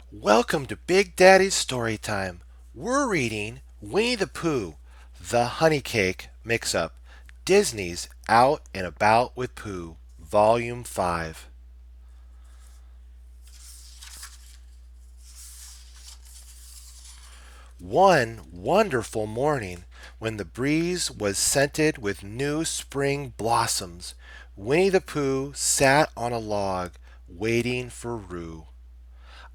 Welcome to Big Daddy's Story Time. We're reading Winnie the Pooh, The Honey Cake Mix-Up, Disney's Out and About with Pooh, Volume 5. One wonderful morning, when the breeze was scented with new spring blossoms, Winnie the Pooh sat on a log, waiting for Roo.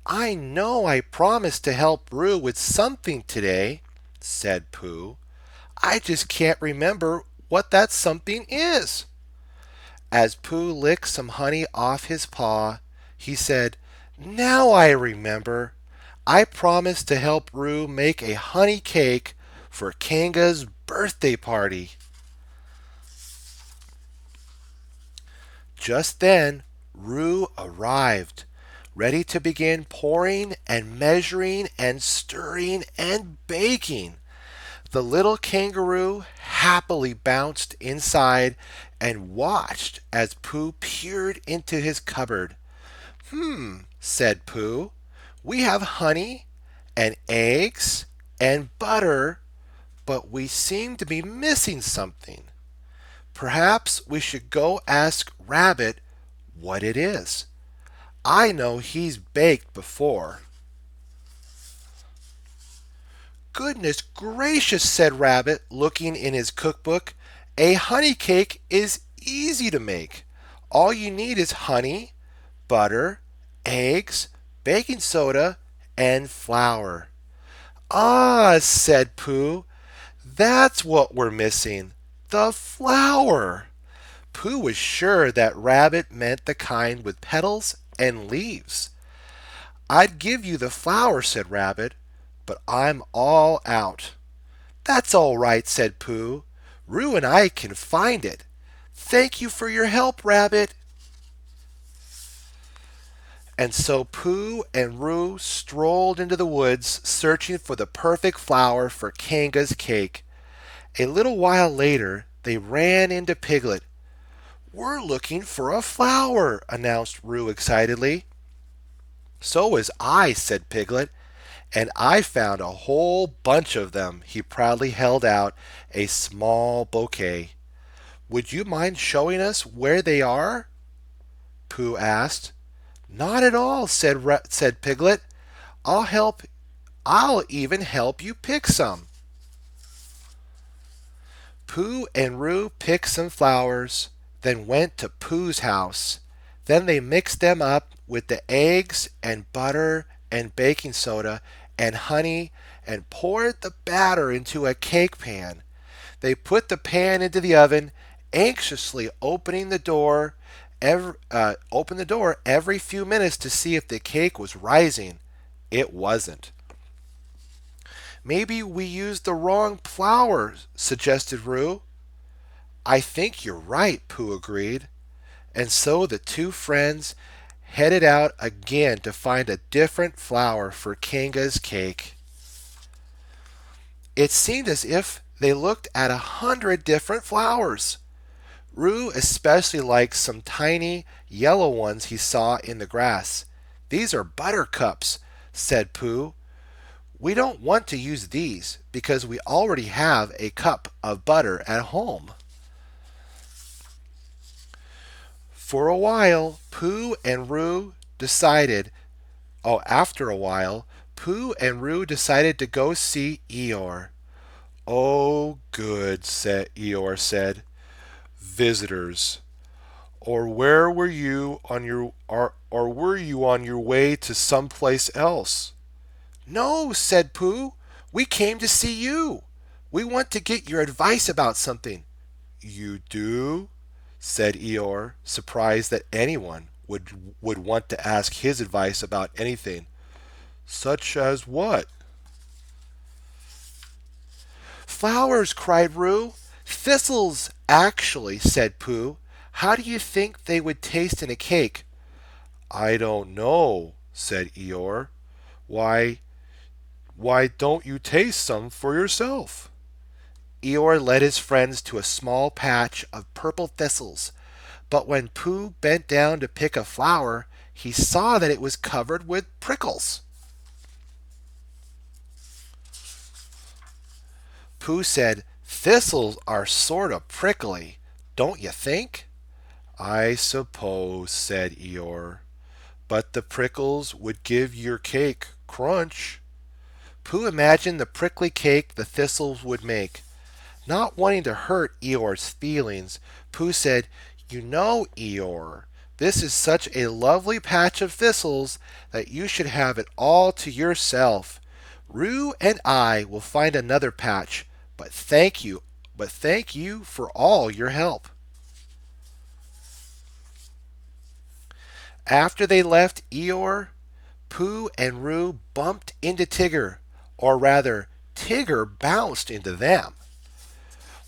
I know I promised to help Rue with something today, said Pooh. I just can't remember what that something is. As Pooh licked some honey off his paw, he said, Now I remember. I promised to help Rue make a honey cake for Kanga's birthday party. Just then, Rue arrived, ready to begin pouring and measuring and stirring and baking. The little kangaroo happily bounced inside and watched as Pooh peered into his cupboard. Said Pooh. We have honey and eggs and butter, but we seem to be missing something. Perhaps we should go ask Rabbit what it is. I know he's baked before. Goodness gracious, said Rabbit, looking in his cookbook. A honey cake is easy to make. All you need is honey, butter, eggs, baking soda, and flour. Ah, said Pooh, that's what we're missing. The flour. Pooh was sure that Rabbit meant the kind with petals and leaves. I'd give you the flour, said Rabbit, but I'm all out. That's all right, said Pooh. Roo and I can find it. Thank you for your help, Rabbit. And so Pooh and Roo strolled into the woods searching for the perfect flour for Kanga's cake. A little while later, they ran into Piglet. We're looking for a flower, announced Roo excitedly. So was I, said Piglet, and I found a whole bunch of them. He proudly held out a small bouquet. Would you mind showing us where they are? Pooh asked. Not at all, said Piglet. I'll help. I'll even help you pick some. Pooh and Roo picked some flowers, then went to Pooh's house. Then they mixed them up with the eggs and butter and baking soda and honey and poured the batter into a cake pan. They put the pan into the oven, anxiously opened the door every few minutes to see if the cake was rising. It wasn't. Maybe we used the wrong flour, suggested Roo. I think you're right, Pooh agreed. And so the two friends headed out again to find a different flour for Kanga's cake. It seemed as if they looked at 100 different flowers. Roo especially liked some tiny yellow ones he saw in the grass. These are buttercups, said Pooh. We don't want to use these because we already have a cup of butter at home. For a while, Pooh and Roo decided, after a while, Pooh and Roo decided to go see Eeyore. Oh, good, Eeyore said. Visitors. Or where were you on your or were you on your way to someplace else? No, said Pooh. We came to see you. We want to get your advice about something. You do? Said Eeyore, surprised that anyone would want to ask his advice about anything. Such as what? Flowers, cried Roo. Thistles, actually, said Pooh. How do you think they would taste in a cake? I don't know, said Eeyore. Why, why don't you taste some for yourself? Eeyore led his friends to a small patch of purple thistles, but when Pooh bent down to pick a flower, he saw that it was covered with prickles. Pooh said, "Thistles are sort of prickly, don't you think?" "I suppose," said Eeyore, "but the prickles would give your cake crunch." Pooh imagined the prickly cake the thistles would make. Not wanting to hurt Eeyore's feelings, Pooh said, "You know, Eeyore, this is such a lovely patch of thistles that you should have it all to yourself. Rue and I will find another patch, but thank you for all your help." After they left Eeyore, Pooh and Roo bumped into Tigger, or rather, Tigger bounced into them.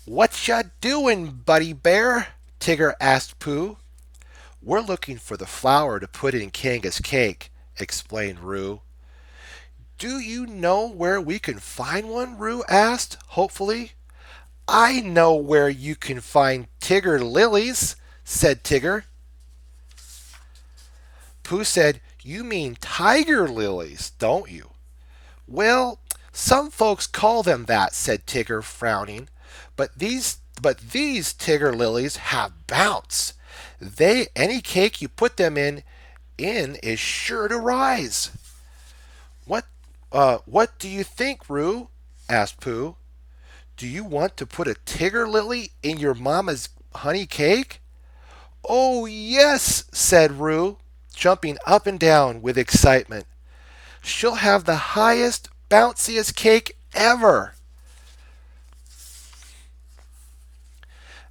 "What ya doing, buddy bear?" Tigger asked Pooh. "We're looking for the flour to put in Kanga's cake," explained Roo. "Do you know where we can find one?" Roo asked, hopefully. "I know where you can find Tigger Lilies," said Tigger. Pooh said, "You mean tiger lilies, don't you?" "Well, some folks call them that," said Tigger, frowning. But these Tigger lilies have bounce. Any cake you put them in is sure to rise." What do you think, Roo?" asked Pooh. "Do you want to put a Tigger lily in your mama's honey cake?" "Oh, yes," said Roo, jumping up and down with excitement. "She'll have the highest, bounciest cake ever."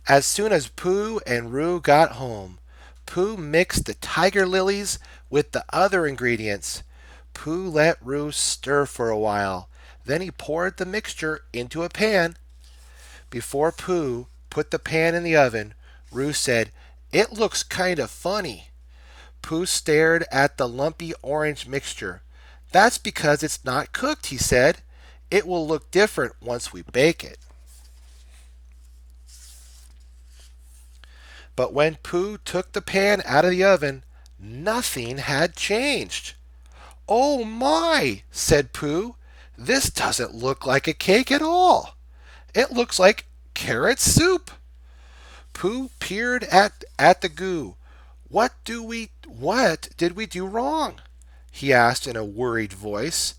As soon as Pooh and Roo got home, Pooh mixed the tiger lilies with the other ingredients. Pooh let Roo stir for a while. Then he poured the mixture into a pan. Before Pooh put the pan in the oven, Roo said, "It looks kind of funny." Pooh stared at the lumpy orange mixture. "That's because it's not cooked," he said. "It will look different once we bake it." But when Pooh took the pan out of the oven, nothing had changed. "Oh my," said Pooh, "this doesn't look like a cake at all. It looks like carrot soup." Pooh peered at the goo. What did we do wrong?" he asked in a worried voice.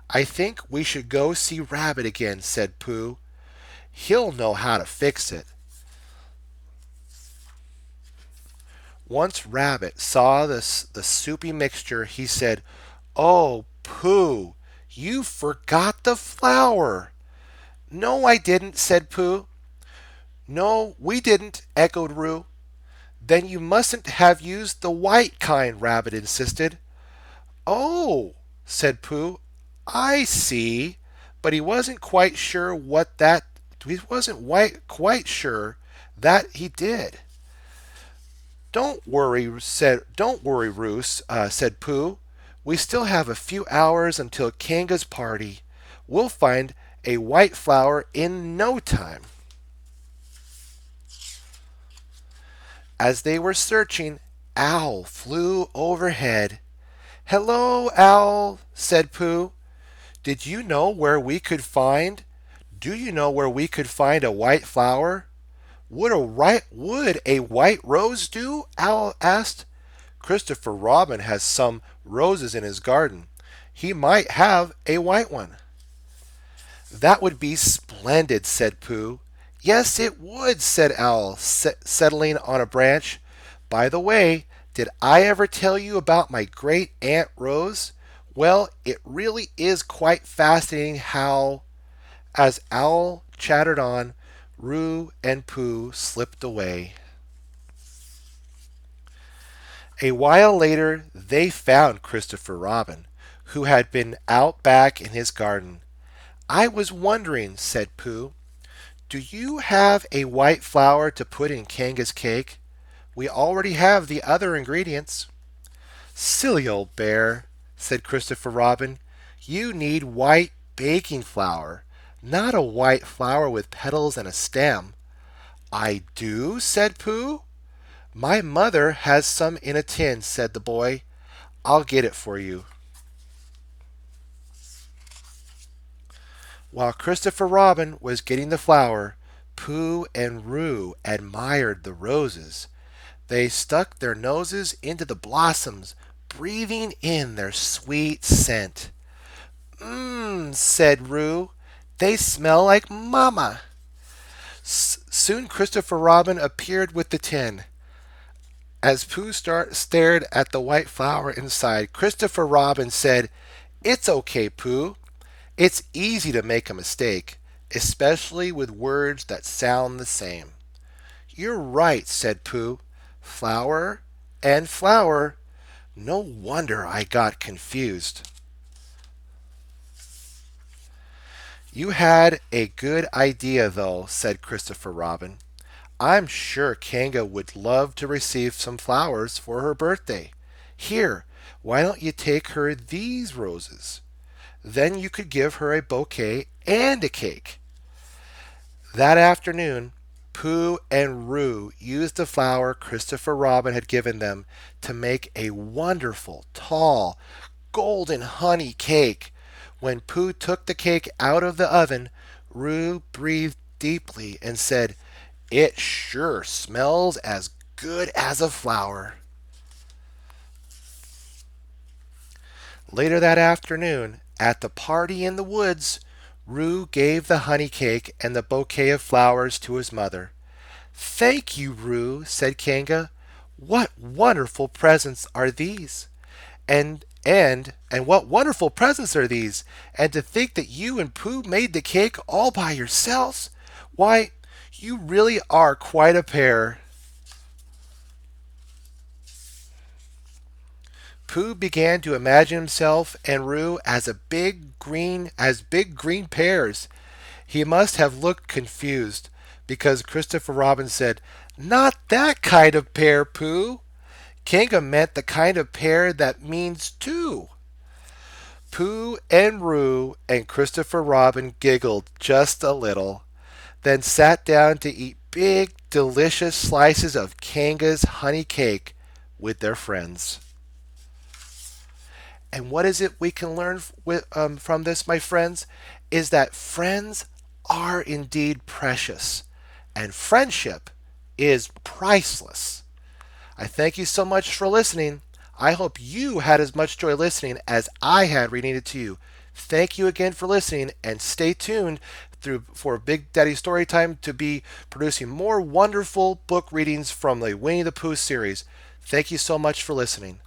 "I think we should go see Rabbit again," said Pooh. "He'll know how to fix it." Once Rabbit saw the soupy mixture, he said, "Oh, Pooh, you forgot the flour." "No, I didn't," said Pooh. "No, we didn't," echoed Roo. "Then you mustn't have used the white kind," Rabbit insisted. "Oh," said Pooh, "I see." But he wasn't quite sure that he did. "Don't worry, Roos," said Pooh. "We still have a few hours until Kanga's party. We'll find a white flower in no time." As they were searching, Owl flew overhead. "Hello, Owl," said Pooh. Do you know where we could find a white flower?" Would a white rose do?" Owl asked. "Christopher Robin has some roses in his garden. He might have a white one." "That would be splendid," said Pooh. "Yes, it would," said Owl, settling on a branch. "By the way, did I ever tell you about my great Aunt Rose? Well, it really is quite fascinating how—" As Owl chattered on, Roo and Pooh slipped away. A while later they found Christopher Robin, who had been out back in his garden. "I was wondering," said Pooh, "do you have a white flower to put in Kanga's cake? We already have the other ingredients." "Silly old bear," said Christopher Robin. "You need white baking flour, not a white flower with petals and a stem." "I do?" said Pooh. "My mother has some in a tin," said the boy. "I'll get it for you." While Christopher Robin was getting the flower, Pooh and Roo admired the roses. They stuck their noses into the blossoms, breathing in their sweet scent. Mmm, said Rue. They smell like Mama. Soon Christopher Robin appeared with the tin. As Pooh stared at the white flower inside, Christopher Robin said, "It's okay, Pooh. It's easy to make a mistake, especially with words that sound the same." "You're right," said Pooh. "Flower and flower. No wonder I got confused." "You had a good idea, though," said Christopher Robin. "I'm sure Kanga would love to receive some flowers for her birthday. Here, why don't you take her these roses? Then you could give her a bouquet and a cake." That afternoon, Pooh and Roo used the flour Christopher Robin had given them to make a wonderful, tall, golden honey cake. When Pooh took the cake out of the oven, Roo breathed deeply and said, "It sure smells as good as a flower." Later that afternoon, at the party in the woods, Roo gave the honey cake and the bouquet of flowers to his mother. "Thank you, Roo," said Kanga. "What wonderful presents are these? And what wonderful presents are these? And to think that you and Pooh made the cake all by yourselves. Why, you really are quite a pair." Pooh began to imagine himself and Roo as big green pears. He must have looked confused because Christopher Robin said, "Not that kind of pear, Pooh. Kanga meant the kind of pear that means two." Pooh and Roo and Christopher Robin giggled just a little, then sat down to eat big, delicious slices of Kanga's honey cake with their friends. And what is it we can learn from this, my friends? Is that friends are indeed precious, and friendship is priceless. I thank you so much for listening. I hope you had as much joy listening as I had reading it to you. Thank you again for listening, and stay tuned for Big Daddy Storytime to be producing more wonderful book readings from the Winnie the Pooh series. Thank you so much for listening.